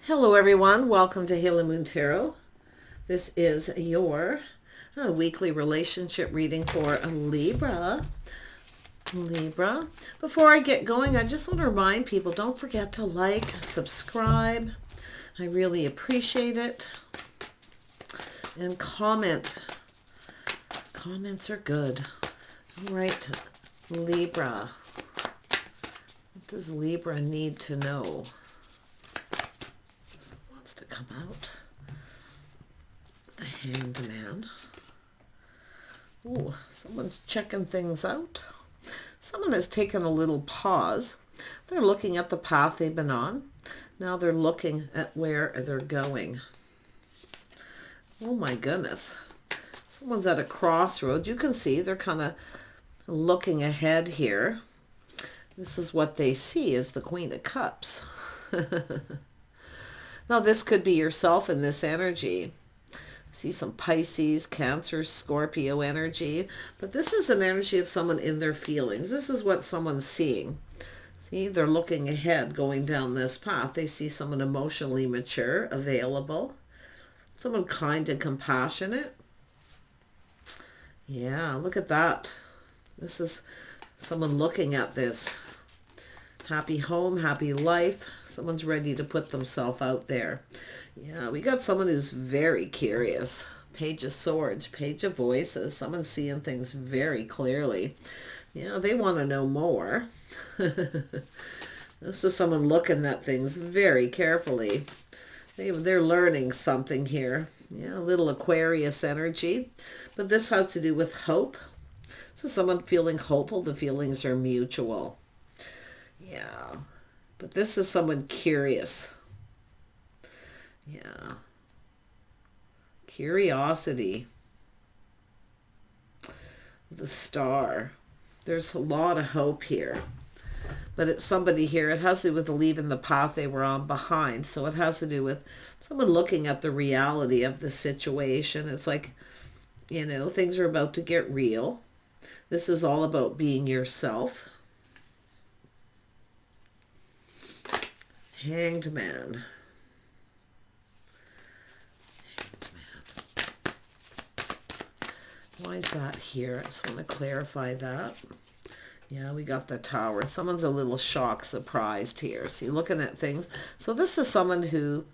Hello everyone, welcome to Halo Moon Tarot. This is your weekly relationship reading for Libra. Before I get going, I just want to remind people, don't forget to like, subscribe. I really appreciate it. And comment. Comments are good. All right, Libra. What does Libra need to know? To come out. The Hanged Man. Ooh, someone's checking things out. Someone has taken a little pause. They're looking at the path they've been on. Now they're looking at where they're going. Oh my goodness. Someone's at a crossroads. You can see they're kind of looking ahead here. This is what they see is the Queen of Cups. Now, this could be yourself in this energy. I see some Pisces, Cancer, Scorpio energy. But this is an energy of someone in their feelings. This is what someone's seeing. See, they're looking ahead, going down this path. They see someone emotionally mature, available. Someone kind and compassionate. Yeah, look at that. This is someone looking at this. Happy home, happy life. Someone's ready to put themselves out there. Yeah, we got someone who's very curious. Page of Swords, Page of Voices. Someone's seeing things very clearly. Yeah, they want to know more. This is someone looking at things very carefully. They're learning something here. Yeah, a little Aquarius energy. But this has to do with hope. This is someone feeling hopeful. The feelings are mutual. Yeah, but this is someone curious. Yeah. Curiosity. The Star. There's a lot of hope here. But it's somebody here. It has to do with leaving the path they were on behind. So it has to do with someone looking at the reality of the situation. It's like, you know, things are about to get real. This is all about being yourself. Hanged Man. Why is that here? I just want to clarify that. Yeah, we got the Tower. Someone's a little shocked, surprised here. See, looking at things. So this is someone who,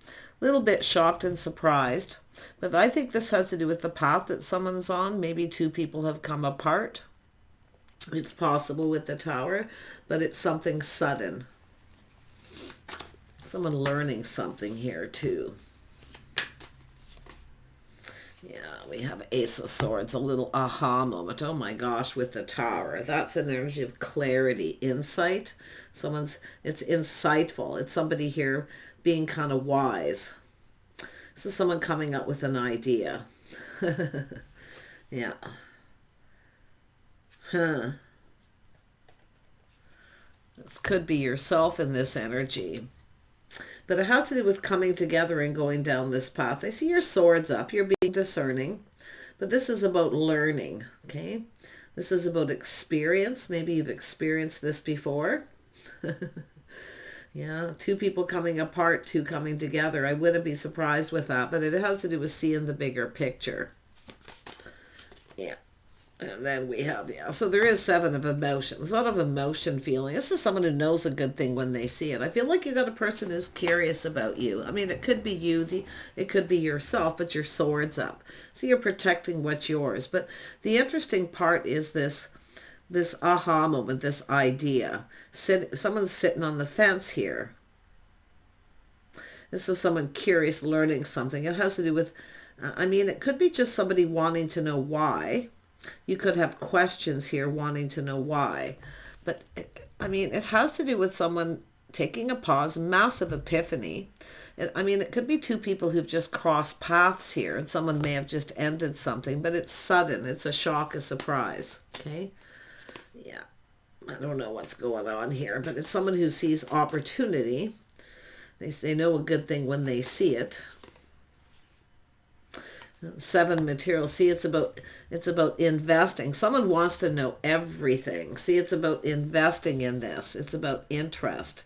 a little bit shocked and surprised. But I think this has to do with the path that someone's on. Maybe two people have come apart. It's possible with the Tower, but it's something sudden. Someone learning something here too. Yeah, we have Ace of Swords, a little aha moment. Oh my gosh, with the Tower. That's an energy of clarity, insight. It's insightful. It's somebody here being kind of wise. This is someone coming up with an idea. Yeah. Huh. This could be yourself in this energy. But it has to do with coming together and going down this path. I see your swords up. You're being discerning. But this is about learning, okay? This is about experience. Maybe you've experienced this before. Yeah, two people coming apart, two coming together. I wouldn't be surprised with that, but it has to do with seeing the bigger picture. Yeah. And then we have, yeah, so there is 7 of emotions, a lot of emotion feeling. This is someone who knows a good thing when they see it. I feel like you got a person who's curious about you. I mean, it could be you, it could be yourself, but your sword's up. So you're protecting what's yours. But the interesting part is this aha moment, this idea. Someone's sitting on the fence here. This is someone curious, learning something. It has to do with, I mean, it could be just somebody wanting to know why. You could have questions here wanting to know why. But, I mean, it has to do with someone taking a pause, massive epiphany. I mean, it could be two people who've just crossed paths here, and someone may have just ended something, but it's sudden. It's a shock, a surprise. Okay? Yeah. I don't know what's going on here, but it's someone who sees opportunity. They know a good thing when they see it. 7 material. See, it's about investing. Someone wants to know everything. See, it's about investing in this. It's about interest.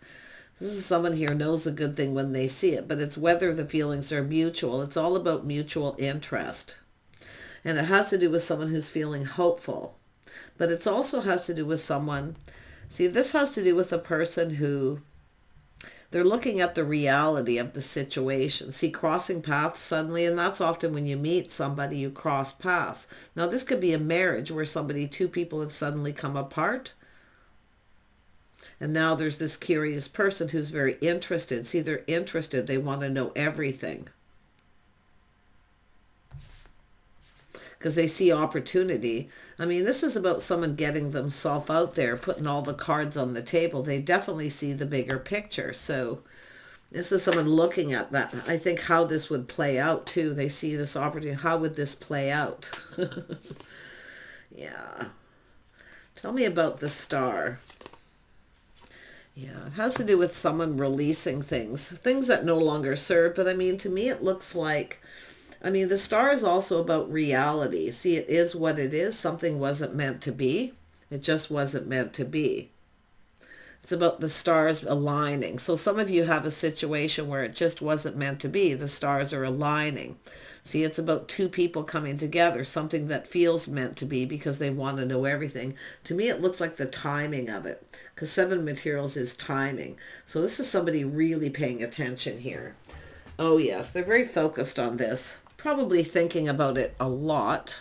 This is someone here knows a good thing when they see it, but it's whether the feelings are mutual. It's all about mutual interest. And it has to do with someone who's feeling hopeful. But it also has to do with someone, see, this has to do with a person who, they're looking at the reality of the situation. See, crossing paths suddenly, and that's often when you meet somebody, you cross paths. Now, this could be a marriage where two people have suddenly come apart. And now there's this curious person who's very interested. See, they're interested. They want to know everything. Because they see opportunity. I mean, this is about someone getting themselves out there, putting all the cards on the table. They definitely see the bigger picture. So this is someone looking at that. I think how this would play out too. They see this opportunity. How would this play out? Yeah. Tell me about the Star. Yeah, it has to do with someone releasing things that no longer serve. But I mean, to me, it looks like, I mean, the Star is also about reality. See, it is what it is. Something wasn't meant to be. It just wasn't meant to be. It's about the stars aligning. So some of you have a situation where it just wasn't meant to be. The stars are aligning. See, it's about two people coming together, something that feels meant to be because they want to know everything. To me, it looks like the timing of it, because 7 materials is timing. So this is somebody really paying attention here. Oh yes, they're very focused on this, probably thinking about it a lot.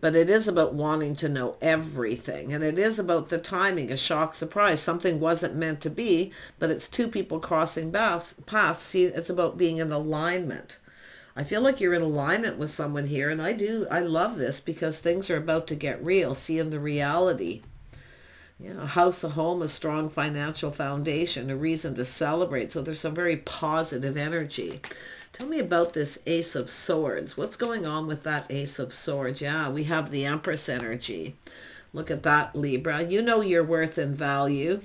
But it is about wanting to know everything. And it is about the timing, a shock, surprise. Something wasn't meant to be, but it's two people crossing paths. See, it's about being in alignment. I feel like you're in alignment with someone here. And I love this because things are about to get real. Seeing the reality. Yeah, a house, a home, a strong financial foundation, a reason to celebrate. So there's some very positive energy. Tell me about this Ace of Swords. What's going on with that Ace of Swords? Yeah, we have the Empress energy. Look at that, Libra. You know your worth and value.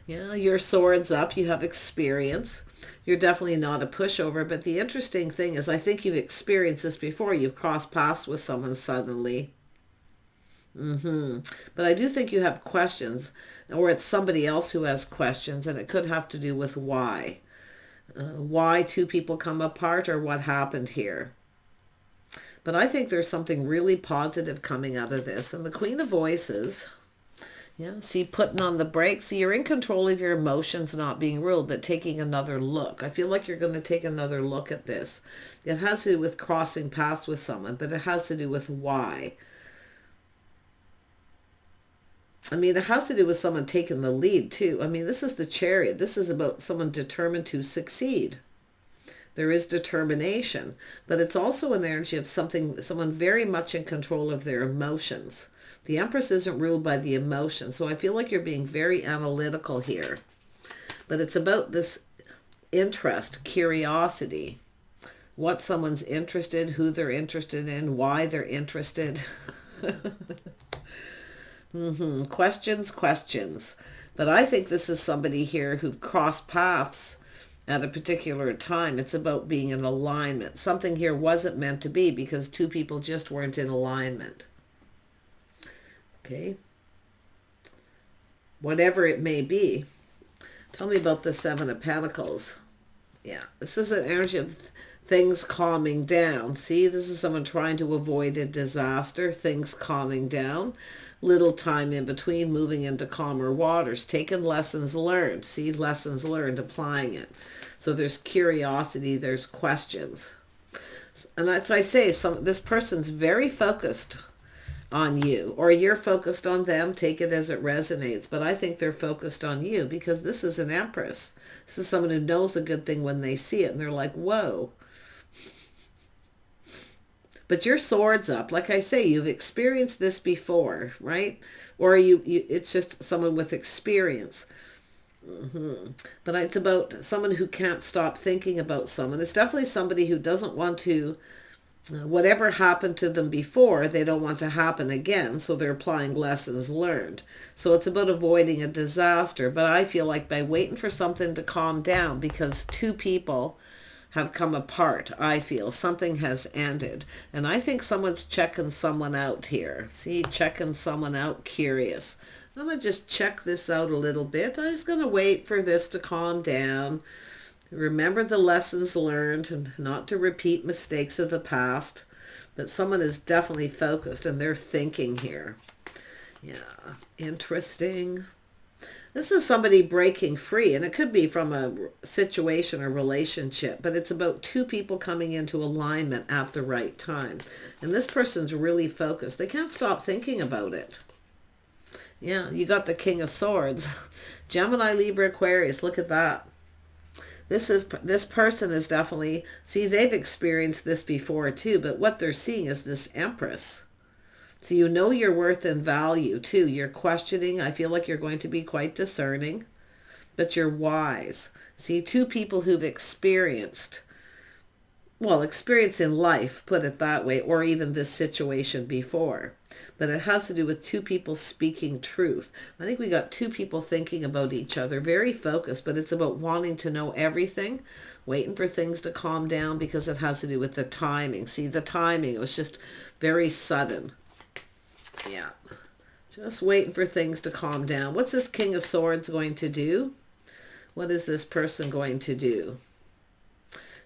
Yeah, your sword's up. You have experience. You're definitely not a pushover. But the interesting thing is I think you've experienced this before. You've crossed paths with someone suddenly. But I do think you have questions, or it's somebody else who has questions, and it could have to do with why. Why two people come apart or what happened here. But I think there's something really positive coming out of this. And the Queen of Voices, yeah, see, putting on the brakes. See, you're in control of your emotions, not being ruled, but taking another look. I feel like you're going to take another look at this. It has to do with crossing paths with someone, but it has to do with why. I mean, it has to do with someone taking the lead, too. I mean, this is the Chariot. This is about someone determined to succeed. There is determination, but it's also an energy of someone very much in control of their emotions. The Empress isn't ruled by the emotions, so I feel like you're being very analytical here. But it's about this interest, curiosity, what someone's interested, who they're interested in, why they're interested. Questions. But I think this is somebody here who've crossed paths at a particular time. It's about being in alignment. Something here wasn't meant to be because two people just weren't in alignment. Okay. Whatever it may be. Tell me about the 7 of Pentacles. Yeah, this is an energy of things calming down. See, this is someone trying to avoid a disaster, things calming down. Little time in between, moving into calmer waters, taking lessons learned. See, lessons learned, applying it. So there's curiosity, there's questions. And as I say, this person's very focused on you, or you're focused on them. Take it as it resonates. But I think they're focused on you because this is an Empress. This is someone who knows a good thing when they see it, and they're like, whoa. But your sword's up. Like I say, you've experienced this before, right? Or it's just someone with experience. But it's about someone who can't stop thinking about someone. It's definitely somebody who doesn't want to, whatever happened to them before, they don't want to happen again. So they're applying lessons learned. So it's about avoiding a disaster. But I feel like by waiting for something to calm down, because two people have come apart, I feel something has ended. And I think someone's checking someone out here. See, checking someone out, curious. I'm going to just check this out a little bit. I'm just going to wait for this to calm down. Remember the lessons learned and not to repeat mistakes of the past. But someone is definitely focused and they're thinking here. Yeah, interesting. This is somebody breaking free, and it could be from a situation or relationship, but it's about two people coming into alignment at the right time. And this person's really focused. They can't stop thinking about it. Yeah, you got the King of Swords. Gemini, Libra, Aquarius, look at that. This person is definitely, see, they've experienced this before too, but what they're seeing is this Empress. So you know your worth and value too. You're questioning. I feel like you're going to be quite discerning, but you're wise. See, two people who've experienced, well, experience in life, put it that way, or even this situation before. But it has to do with two people speaking truth. I think we got two people thinking about each other, very focused, but it's about wanting to know everything, waiting for things to calm down because it has to do with the timing. See, the timing, it was just very sudden. Yeah, just waiting for things to calm down. What's this King of Swords going to do? What is this person going to do?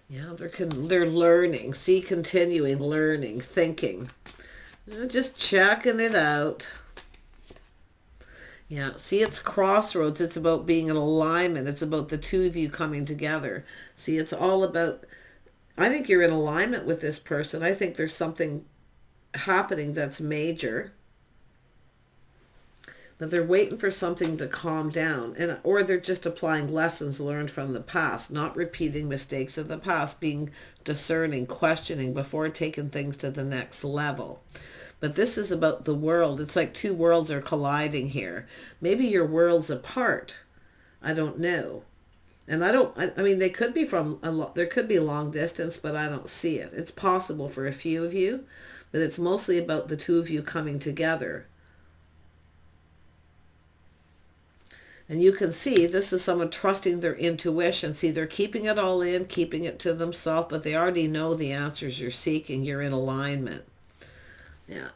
Yeah, they're learning. See, continuing, learning, thinking. Just checking it out. Yeah, see, it's crossroads. It's about being in alignment. It's about the two of you coming together. See, it's all about, I think you're in alignment with this person. I think there's something happening that's major. But they're waiting for something to calm down, or they're just applying lessons learned from the past, not repeating mistakes of the past, being discerning, questioning before taking things to the next level. But this is about the world. It's like two worlds are colliding here. Maybe your world's apart. I don't know. And I mean, they could be there could be long distance, but I don't see it. It's possible for a few of you, but it's mostly about the two of you coming together. And you can see this is someone trusting their intuition. See, they're keeping it all in, keeping it to themselves, but they already know the answers you're seeking. You're in alignment. Yeah.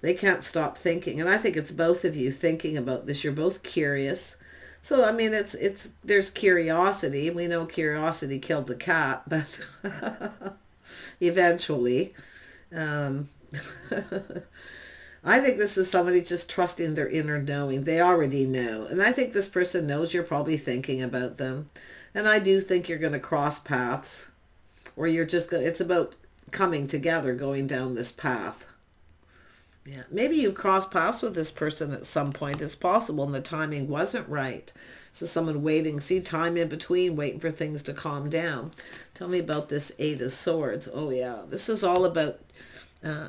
They can't stop thinking. And I think it's both of you thinking about this. You're both curious. So, I mean, there's curiosity. We know curiosity killed the cat, but eventually. I think this is somebody just trusting their inner knowing. They already know. And I think this person knows you're probably thinking about them. And I do think you're going to cross paths. Or you're just going to, it's about coming together, going down this path. Yeah. Maybe you've crossed paths with this person at some point. It's possible and the timing wasn't right. So someone waiting, see, time in between, waiting for things to calm down. Tell me about this Eight of Swords. Oh yeah. This is all about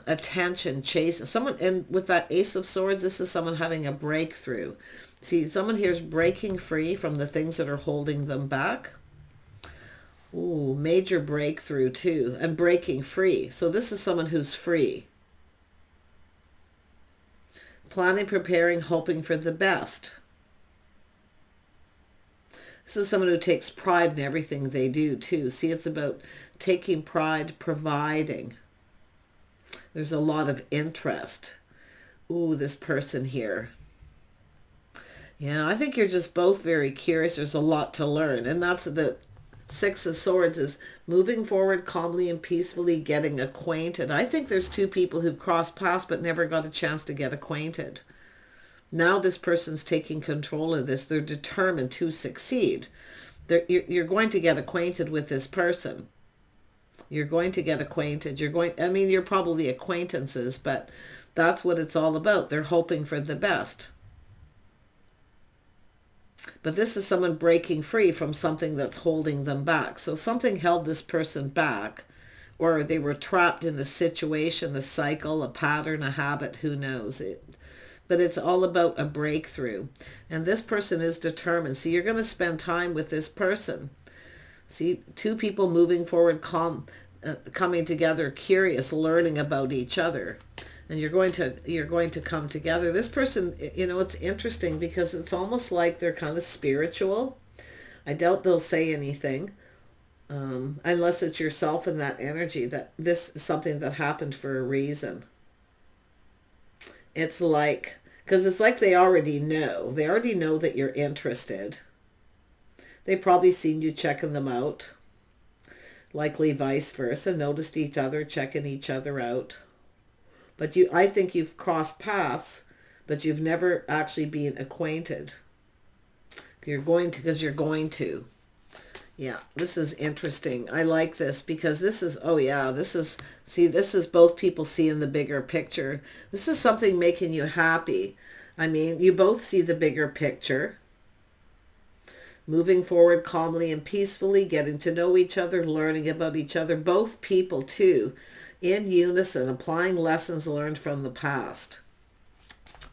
attention, chase. Someone, and with that Ace of Swords, this is someone having a breakthrough. See, someone here is breaking free from the things that are holding them back. Ooh, major breakthrough too, and breaking free. So this is someone who's free. Planning, preparing, hoping for the best. This is someone who takes pride in everything they do too. See, it's about taking pride, providing. There's a lot of interest. Ooh, this person here. Yeah, I think you're just both very curious. There's a lot to learn. And that's the Six of Swords, is moving forward calmly and peacefully, getting acquainted. I think there's two people who've crossed paths but never got a chance to get acquainted. Now this person's taking control of this. They're determined to succeed. You're going to get acquainted with this person. You're going to get acquainted. You're probably acquaintances, but that's what it's all about. They're hoping for the best. But this is someone breaking free from something that's holding them back. So something held this person back, or they were trapped in a situation, a cycle, a pattern, a habit, who knows it. But it's all about a breakthrough. And this person is determined. So you're going to spend time with this person. See, two people moving forward, coming together, curious, learning about each other. And you're going to come together. This person, it's interesting because it's almost like they're kind of spiritual. I doubt they'll say anything unless it's yourself in that energy, that this is something that happened for a reason. It's like Because it's like they already know. They already know that you're interested. They've probably seen you checking them out. Likely vice versa. Noticed each other, checking each other out. But I think you've crossed paths, but you've never actually been acquainted. You're going to, because you're going to. Yeah, this is interesting. I like this because this is, oh yeah, this is, see, this is both people seeing the bigger picture. This is something making you happy. I mean, you both see the bigger picture. Moving forward calmly and peacefully, getting to know each other, learning about each other. Both people, too, in unison, applying lessons learned from the past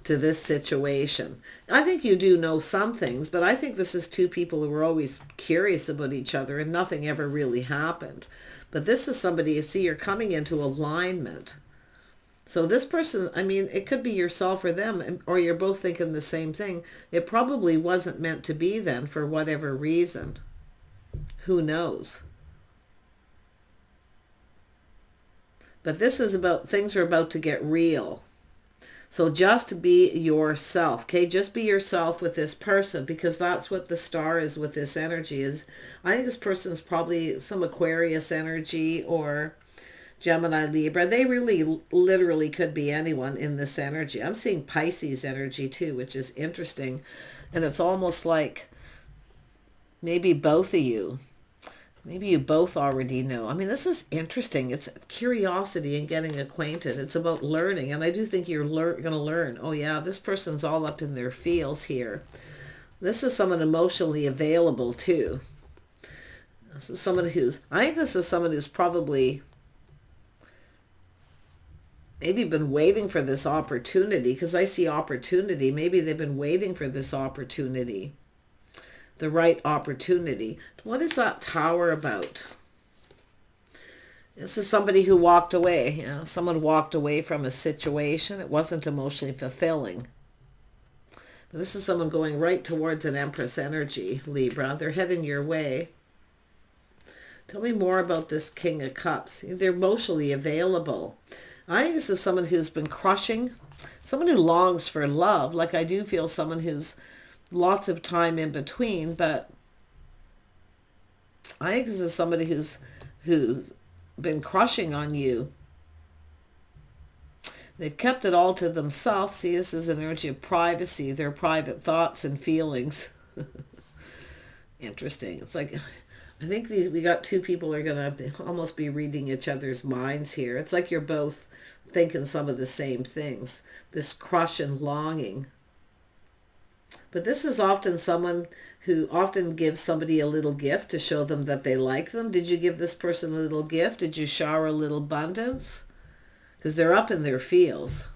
to this situation. I think you do know some things, but I think this is two people who were always curious about each other and nothing ever really happened. But this is somebody, you see, you're coming into alignment. So this person, I mean, it could be yourself or them, or you're both thinking the same thing. It probably wasn't meant to be then for whatever reason. Who knows? But this is about, things are about to get real. So just be yourself, okay? Just be yourself with this person, because that's what the star is with this energy. Is I think this person's probably some Aquarius energy or Gemini, Libra. They really literally could be anyone in this energy. I'm seeing Pisces energy too, which is interesting. And it's almost like maybe both of you. Maybe you both already know. I mean, this is interesting. It's curiosity and getting acquainted. It's about learning. And I do think you're going to learn. Oh, yeah, this person's all up in their feels here. This is someone emotionally available, too. This is someone who's... I think this is someone who's probably maybe been waiting for this opportunity, because I see opportunity. Maybe they've been waiting for this opportunity. The right opportunity. What is that Tower about? This is somebody who walked away. You know, someone walked away from a situation. It wasn't emotionally fulfilling. But this is someone going right towards an Empress energy, Libra. They're heading your way. Tell me more about this King of Cups. They're emotionally available. I think this is someone who's been crushing. Someone who longs for love. Like I do feel someone who's lots of time in between, but I think this is somebody who's been crushing on you. They've kept it all to themselves. See, this is an energy of privacy, their private thoughts and feelings. Interesting. It's like, I think we got two people who are going to almost be reading each other's minds here. It's like you're both thinking some of the same things. This crush and longing. But this is often someone who often gives somebody a little gift to show them that they like them. Did you give this person a little gift? Did you shower a little abundance? Because they're up in their feels.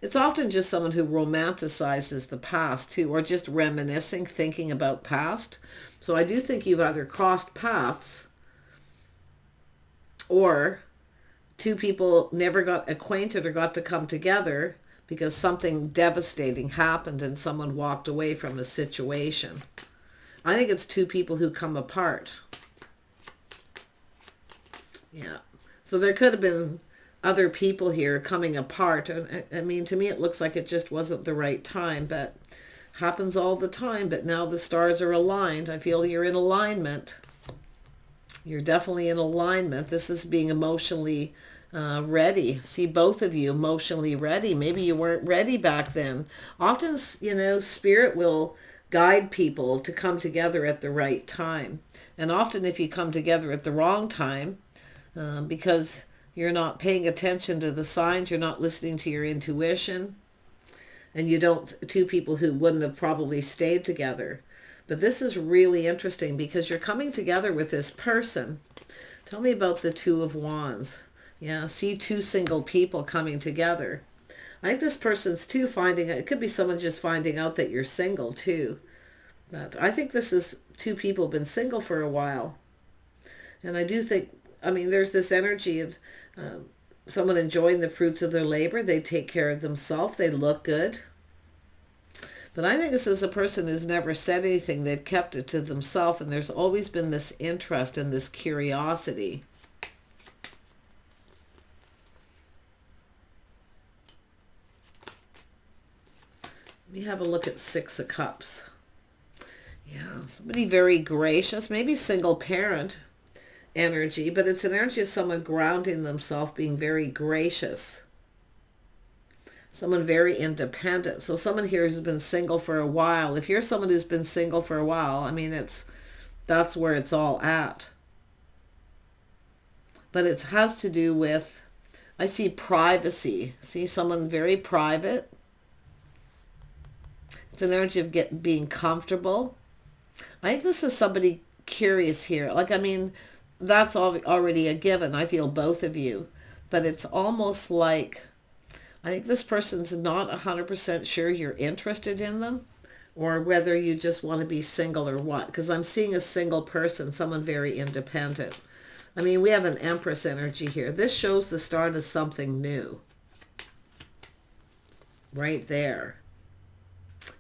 It's often just someone who romanticizes the past too, or just reminiscing, thinking about past. So I do think you've either crossed paths, or two people never got acquainted or got to come together because something devastating happened and someone walked away from a situation. I think it's two people who come apart. Yeah. So there could have been other people here coming apart. I mean, to me, it looks like it just wasn't the right time, but happens all the time. But now the stars are aligned. I feel you're in alignment. You're definitely in alignment. This is being emotionally ready. See, both of you emotionally ready. Maybe you weren't ready back then. Often, you know, spirit will guide people to come together at the right time. And often if you come together at the wrong time, because you're not paying attention to the signs, you're not listening to your intuition, and you don't, two people who wouldn't have probably stayed together. But this is really interesting because you're coming together with this person. Tell me about the Two of Wands. Yeah, see two single people coming together. I think this person's too finding, it could be someone just finding out that you're single too. But I think this is two people been single for a while. And I do think, I mean, there's this energy of someone enjoying the fruits of their labor. They take care of themselves. They look good. But I think this is a person who's never said anything. They've kept it to themselves. And there's always been this interest and this curiosity. me have a look at Six of Cups. Yeah, somebody very gracious, maybe single parent energy, but it's an energy of someone grounding themselves, being very gracious. Someone very independent. So someone here who's been single for a while. If you're someone who's been single for a while, I mean, that's where it's all at. But it has to do with, I see privacy. See someone very private. It's an energy of being comfortable. I think this is somebody curious here. Like, I mean, that's already a given. I feel both of you. But it's almost like, I think this person's not 100% sure you're interested in them, or whether you just want to be single or what. Because I'm seeing a single person, someone very independent. I mean, we have an Empress energy here. This shows the start of something new. Right there.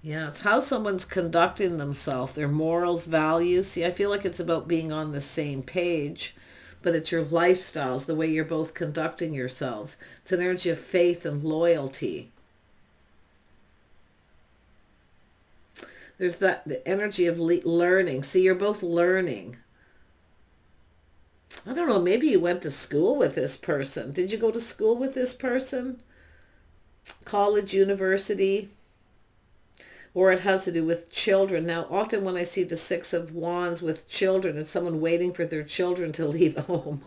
Yeah, it's how someone's conducting themselves, their morals, values. See, I feel like it's about being on the same page, but it's your lifestyles, the way you're both conducting yourselves. It's an energy of faith and loyalty. There's the energy of learning. See, you're both learning. I don't know, maybe you went to school with this person. Did you go to school with this person? College, university? Or it has to do with children. Now, often when I see the Six of Wands with children, it's someone waiting for their children to leave home.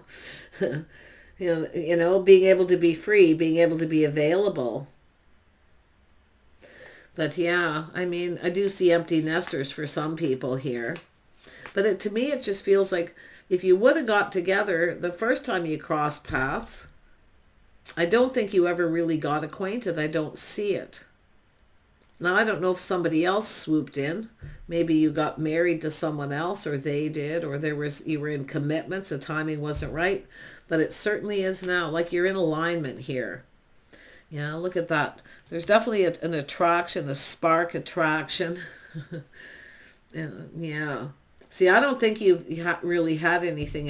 you know, being able to be free, being able to be available. But yeah, I mean, I do see empty nesters for some people here. But to me, it just feels like if you would have got together the first time you crossed paths, I don't think you ever really got acquainted. I don't see it. Now, I don't know if somebody else swooped in. Maybe you got married to someone else, or they did, or you were in commitments, the timing wasn't right. But it certainly is now, like you're in alignment here. Yeah, look at that. There's definitely an attraction, a spark attraction. Yeah. See, I don't think you've really had anything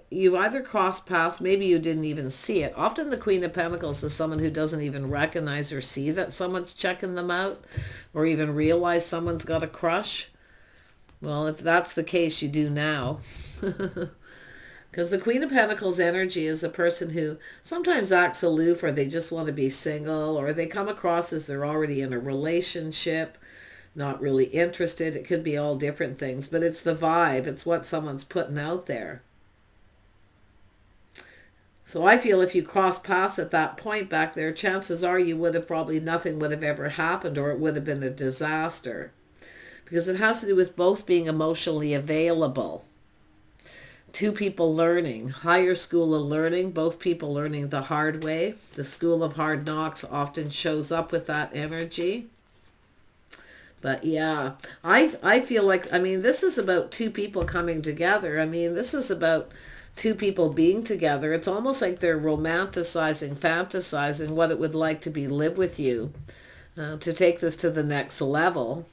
you either crossed paths, maybe you didn't even see it. Often the Queen of Pentacles is someone who doesn't even recognize or see that someone's checking them out, or even realize someone's got a crush. Well, if that's the case, you do now. Because the Queen of Pentacles energy is a person who sometimes acts aloof, or they just want to be single, or they come across as they're already in a relationship, not really interested. It could be all different things, but it's the vibe. It's what someone's putting out there. So I feel if you cross paths at that point back there, chances are you would have nothing would have ever happened, or it would have been a disaster. Because it has to do with both being emotionally available. Two people learning, higher school of learning, both people learning the hard way. The school of hard knocks often shows up with that energy. But yeah, I feel like, I mean, this is about two people coming together. I mean, this is about two people being together. It's almost like they're romanticizing, fantasizing what it would like to live with you, to take this to the next level.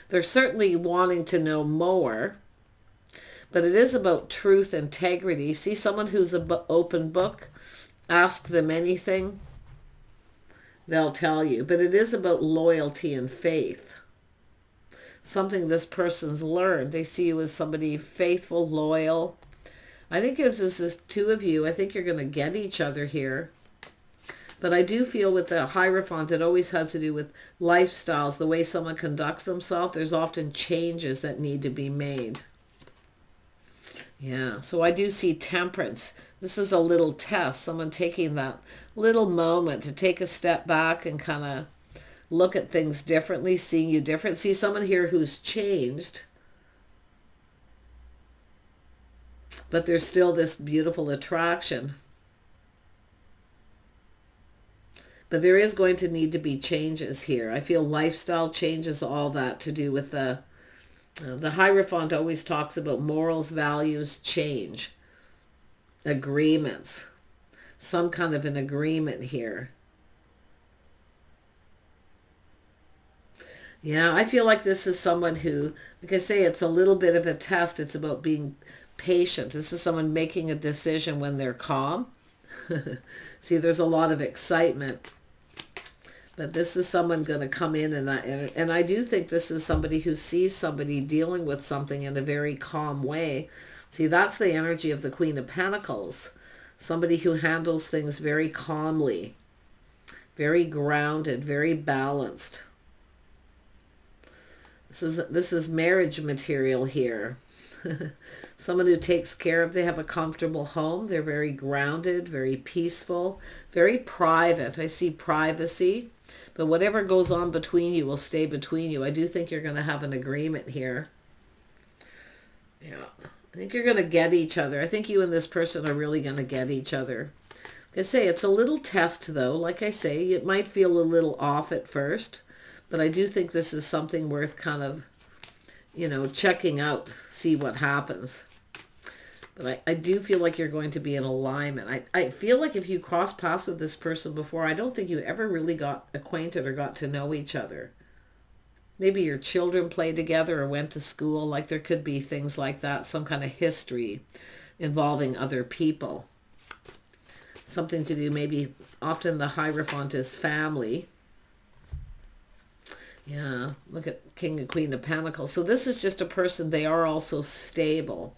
They're certainly wanting to know more, but it is about truth, integrity. See someone who's an open book, ask them anything, they'll tell you. But it is about loyalty and faith. Something this person's learned. They see you as somebody faithful, loyal. I think this is two of you. I think you're going to get each other here. But I do feel with the Hierophant, it always has to do with lifestyles, the way someone conducts themselves. There's often changes that need to be made. Yeah, so I do see Temperance. This is a little test, someone taking that little moment to take a step back and kind of look at things differently, seeing you different. See someone here who's changed, but there's still this beautiful attraction. But there is going to need to be changes here. I feel lifestyle changes, all that to do with the Hierophant always talks about morals, values, change, agreements, some kind of an agreement here. Yeah, I feel like this is someone who, like I say, it's a little bit of a test. It's about being patient. This is someone making a decision when they're calm. See, there's a lot of excitement. But this is someone going to come in and that, and I do think this is somebody who sees somebody dealing with something in a very calm way. See, that's the energy of the Queen of Pentacles. Somebody who handles things very calmly, very grounded, very balanced. This is marriage material here. Someone who takes care of, they have a comfortable home. They're very grounded, very peaceful, very private. I see privacy, but whatever goes on between you will stay between you. I do think you're going to have an agreement here. Yeah, I think you're going to get each other. I think you and this person are really going to get each other. Like I say, it's a little test though. Like I say, it might feel a little off at first, but I do think this is something worth kind of, you know, checking out, see what happens. But I do feel like you're going to be in alignment. I feel like if you cross paths with this person before, I don't think you ever really got acquainted or got to know each other. Maybe your children played together or went to school. Like there could be things like that, some kind of history involving other people. Something to do, maybe often the Hierophant is family. Yeah, look at King and Queen of Pentacles. So this is just a person, they are also stable.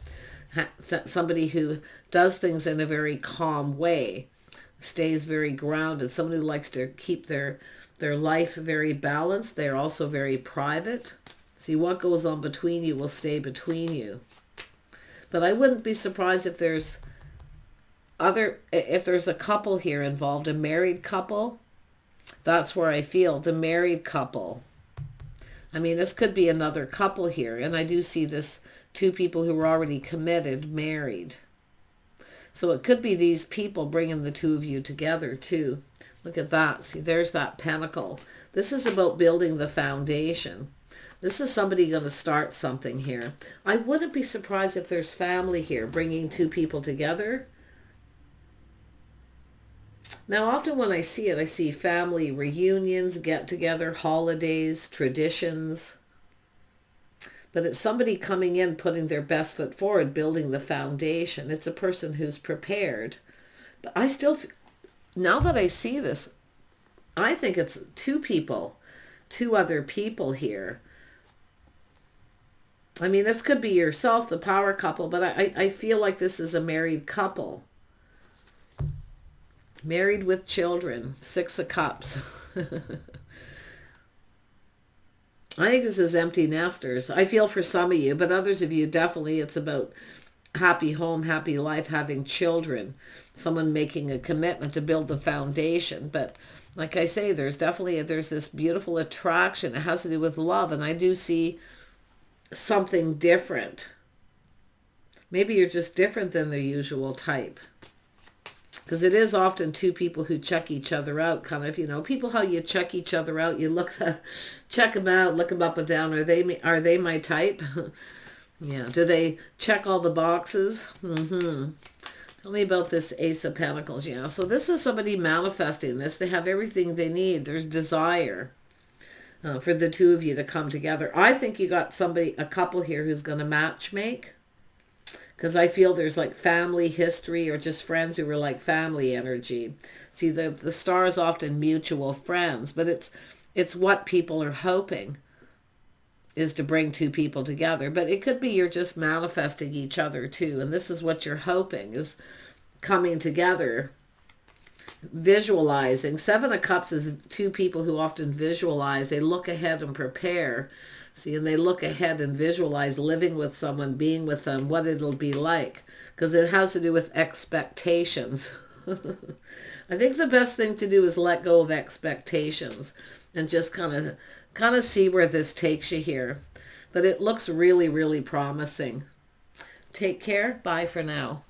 Somebody who does things in a very calm way, stays very grounded. Someone who likes to keep their life very balanced. They're also very private. See, what goes on between you will stay between you. But I wouldn't be surprised if there's a couple here involved, a married couple. That's where I feel the married couple. I mean, this could be another couple here, and I do see this two people who are already committed, married. So it could be these people bringing the two of you together too. Look at that. See, there's that pentacle. This is about building the foundation. This is somebody going to start something here. I wouldn't be surprised if there's family here bringing two people together. Now, often when I see it, I see family reunions, get-together, holidays, traditions. But it's somebody coming in, putting their best foot forward, building the foundation. It's a person who's prepared. But I still, now that I see this, I think it's two people, two other people here. I mean, this could be yourself, the power couple, but I feel like this is a married couple. Married with children, 6 of Cups. I think this is empty nesters. I feel for some of you, but others of you, definitely it's about happy home, happy life, having children. Someone making a commitment to build the foundation. But like I say, there's this beautiful attraction. It has to do with love, and I do see something different. Maybe you're just different than the usual type. Because it is often two people who check each other out, kind of, you know, people how you check each other out. You check them out, look them up and down. Are they my type? Yeah. Do they check all the boxes? Tell me about this Ace of Pentacles. Yeah. So this is somebody manifesting this. They have everything they need. There's desire for the two of you to come together. I think you got a couple here who's going to match make. Because I feel there's like family history or just friends who were like family energy. See, the star is often mutual friends, but it's what people are hoping is to bring two people together. But it could be you're just manifesting each other too. And this is what you're hoping is coming together, visualizing. 7 of Cups is two people who often visualize. They look ahead and prepare. See, and they look ahead and visualize living with someone, being with them, what it'll be like. Because it has to do with expectations. I think the best thing to do is let go of expectations and just kind of see where this takes you here. But it looks really, really promising. Take care. Bye for now.